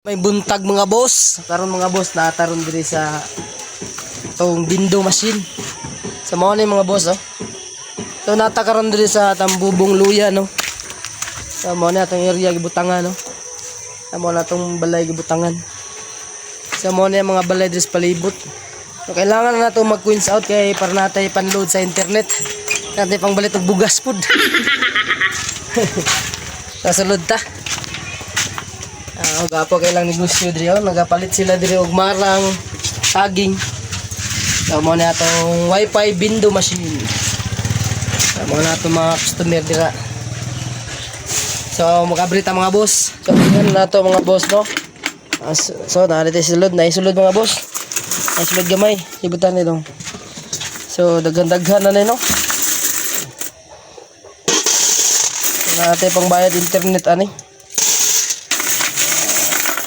May buntag mga boss. Karon mga boss naataron diri sa tong window machine. Sa mao ni mga boss oh. So natakaron diri sa Tambubong Luya no. Sa mao ni atong area gibutangan no. Sa mao na tong balay gibutangan. Sa mao ni mga balay diri sa palibot. So kailangan na nato mag-queens out kay para natay panload sa internet. Natay pangbalit og bugas pud. Kasulod ta. Gapo kay lang negosyo diri oh, nagapalit sila diri og marang saging. So mo na atong wifi window machine. So mo na atong mga customer dira. So magabrita mga boss. So tingnan na to mga boss no. So narito sulod na isulod mga boss. Ay sulod gamay ibutan nito. So daghan-daghan na no. Natin pang bayad internet ani.